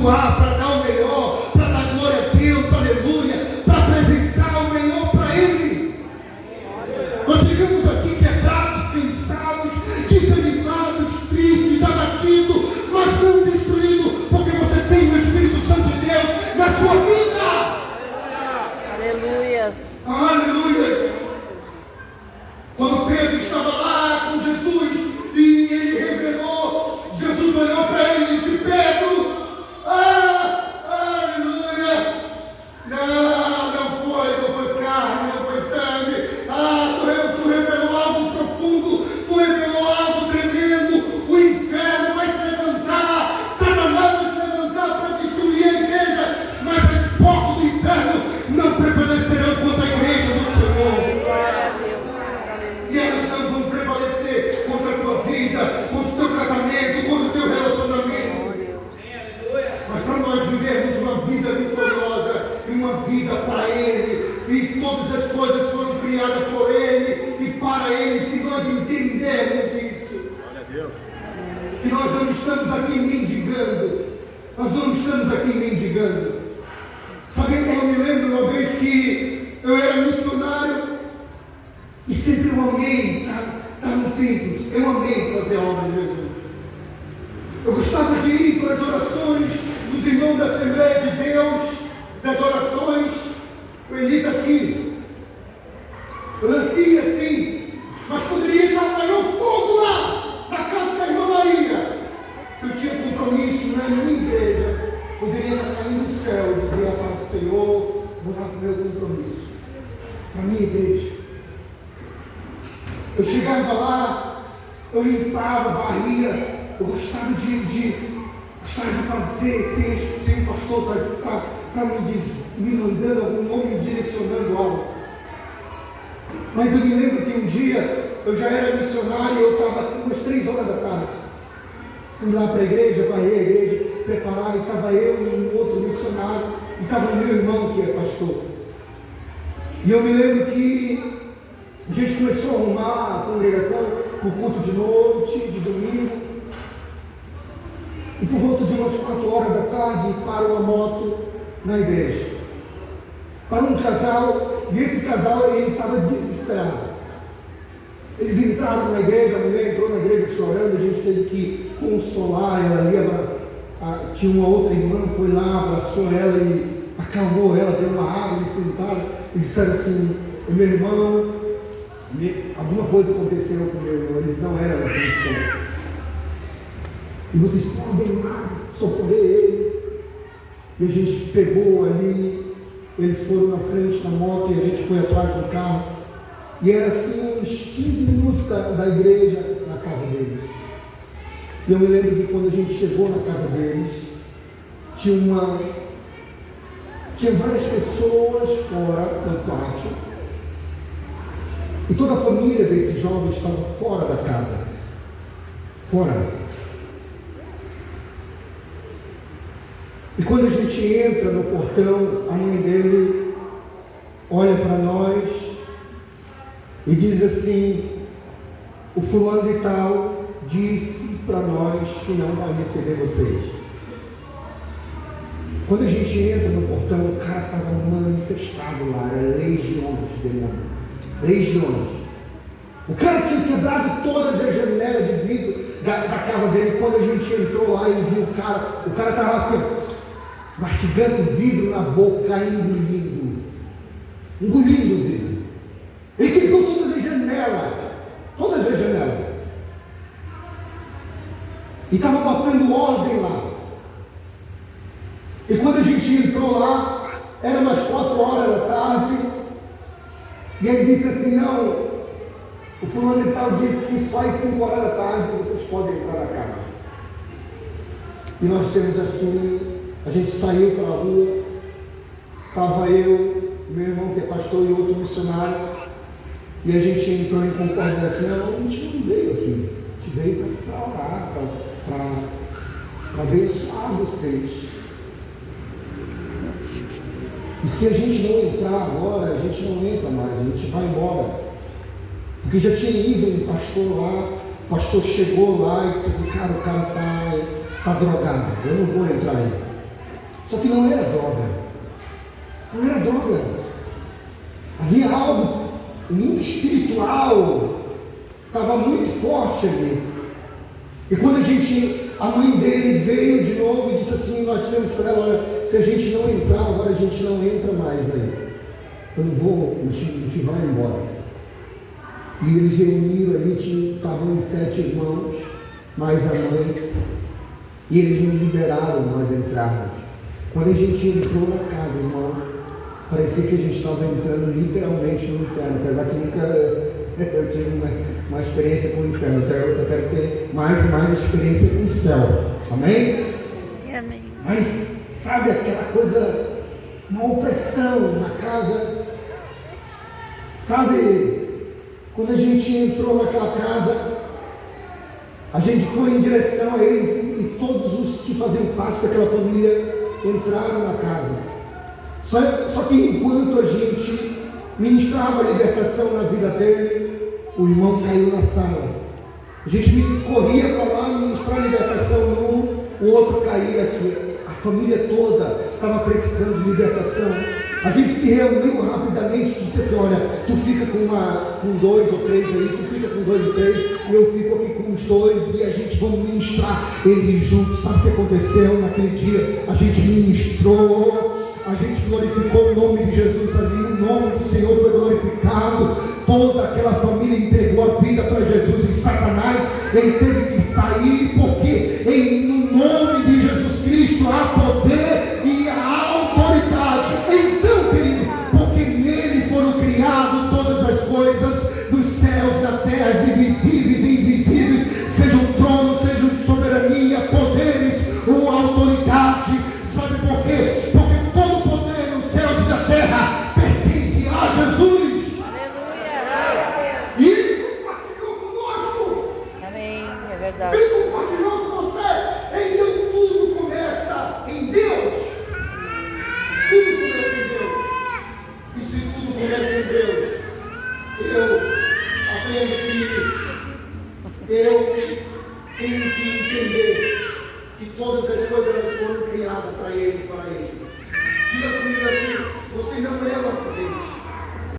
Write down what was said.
para dar o melhor, para dar glória a Deus, aleluia, para apresentar o melhor para Ele. Nós chegamos aqui quebrados, cansados, desanimados, tristes, abatidos, mas não destruídos, porque você tem o Espírito Santo de Deus na sua vida. Aleluia. Aleluia. Quando Pedro estava lá com Jesus e ele revelou, Jesus olhou para ele e disse: Pedro, aleluia, não foi carne, não foi sangue, tu revelou algo profundo, tu revelou algo tremendo. O inferno vai se levantar, Satanás vai se levantar para destruir a igreja, mas as portas do inferno não prevalecerão contra a igreja do Senhor. E elas não vão prevalecer contra a tua vida, contra o teu casamento, contra o teu relacionamento. Mas para nós vivermos uma vida vitoriosa e uma vida para Ele, e todas as coisas foram criadas por Ele e para Ele, se nós entendermos isso, que nós não estamos aqui mendigando, nós não estamos aqui mendigando. Sabe, eu me lembro uma vez que eu era missionário e sempre eu amei estar no templo, eu amei fazer a obra de Jesus. Eu gostava de ir para as orações dos irmãos da Assembleia de Deus, das orações. O Eli está aqui. Eu nasci assim, mas poderia estar o maior fogo lá, na casa da irmã Maria. Se eu tinha compromisso na minha igreja, poderia estar caindo no céu e dizer para o Senhor: vou dar o meu compromisso para a minha igreja. Eu chegava lá, eu limpava, varria, eu gostava de fazer sem o pastor para me mandando algum nome, me direcionando algo. Mas eu me lembro que um dia eu já era missionário e eu estava assim umas 3 horas da tarde. Fui lá para a igreja, varrei a igreja, preparar, e estava eu e um outro missionário, e estava o meu irmão que é pastor. E eu me lembro que a gente começou a arrumar a congregação para o culto de noite, de domingo. E por volta de umas 4 horas da tarde, parou a moto na igreja. Para um casal, e esse casal ele estava desesperado. Eles entraram na igreja, a mulher entrou na igreja chorando, a gente teve que consolar ela ali. Tinha uma outra irmã, foi lá, abraçou ela e acalmou ela, deu uma água, eles sentaram e disseram assim: meu irmão, alguma coisa aconteceu com meu irmão, eles não eram cristãos. E vocês podem ir lá socorrer ele. E a gente pegou ali, eles foram na frente da moto e a gente foi atrás do carro. E era assim uns 15 minutos da igreja na casa deles. E eu me lembro que quando a gente chegou na casa deles, tinha várias pessoas fora no pátio. E toda a família desse jovem estava fora da casa. Fora. E quando a gente entra no portão, a mãe dele olha para nós e diz assim: o fulano de tal disse para nós que não vai receber vocês. Quando a gente entra no portão, o cara estava manifestado lá, era legiões de demônios. Legiões. O cara tinha quebrado todas as janelas de vidro da casa dele. Quando a gente entrou lá e viu o cara estava assim, mastigando vidro na boca, engolindo o vidro. Ele quebrou todas as janelas. E estava botando ordem lá. E quando a gente entrou lá, era umas 4 horas da tarde, e ele disse assim: não, o fulano de tal disse que só às 5 horas da tarde vocês podem entrar na casa. E nós temos assim, a gente saiu pela rua, estava eu, meu irmão que é pastor e outro missionário, e a gente entrou em concordância assim: não, a gente não veio aqui, a gente veio para orar, para abençoar vocês. E se a gente não entrar agora, a gente não entra mais, a gente vai embora. Porque já tinha ido um pastor lá, o pastor chegou lá e disse assim: cara, o cara está drogado, eu não vou entrar aí. Só que não era droga. Não era droga. Havia algo muito espiritual. Estava muito forte ali. E quando a mãe dele veio de novo e disse assim, nós dissemos para ela, olha, se a gente não entrar, agora a gente não entra mais aí. Eu não vou, a gente vai embora. E eles reuniram ali, estavam em 7 irmãos, mais a mãe, e eles não liberaram nós entrarmos. Quando a gente entrou na casa, irmão, parecia que a gente estava entrando literalmente no inferno, apesar que nunca eu tive uma experiência com o inferno. Eu quero ter mais experiência com o céu. Amém? Amém. Mas sabe aquela coisa, uma opressão na casa. Sabe, quando a gente entrou naquela casa, a gente foi em direção a eles e todos os que faziam parte daquela família entraram na casa. Só que enquanto a gente ministrava a libertação na vida dele, o irmão caiu na sala. A gente corria para lá ministrar a libertação num, o outro caía aqui. A família toda estava precisando de libertação. A gente se reuniu rapidamente e disse assim, olha, tu fica com 2 ou 3 aí, tu fica com 2 ou 3, e eu fico aqui com os 2 e a gente vai ministrar eles juntos. Sabe o que aconteceu naquele dia? A gente ministrou, a gente glorificou o nome de Jesus ali, o nome do Senhor foi glorificado, toda aquela família entregou a vida para Jesus e Satanás, ele teve que sair, porque no nome de Jesus Cristo há poder e há autoridade. Então, querido, porque nele foram criadas todas as coisas dos céus, da terra, visíveis e invisíveis, sejam tronos, sejam soberania, poderes ou autoridade. Sabe por quê? Porque todo poder nos céus e na terra pertence a Jesus. Aleluia. E ele compartilhou conosco. Amém. É verdade. Ele compartilhou com você. Então tudo começa em Deus. Tudo começa em Deus. E se tudo começa em Deus, eu aprendo que eu tenho que entender que todas as coisas elas foram criadas para Ele, para Ele. Diga comigo assim, você não é uma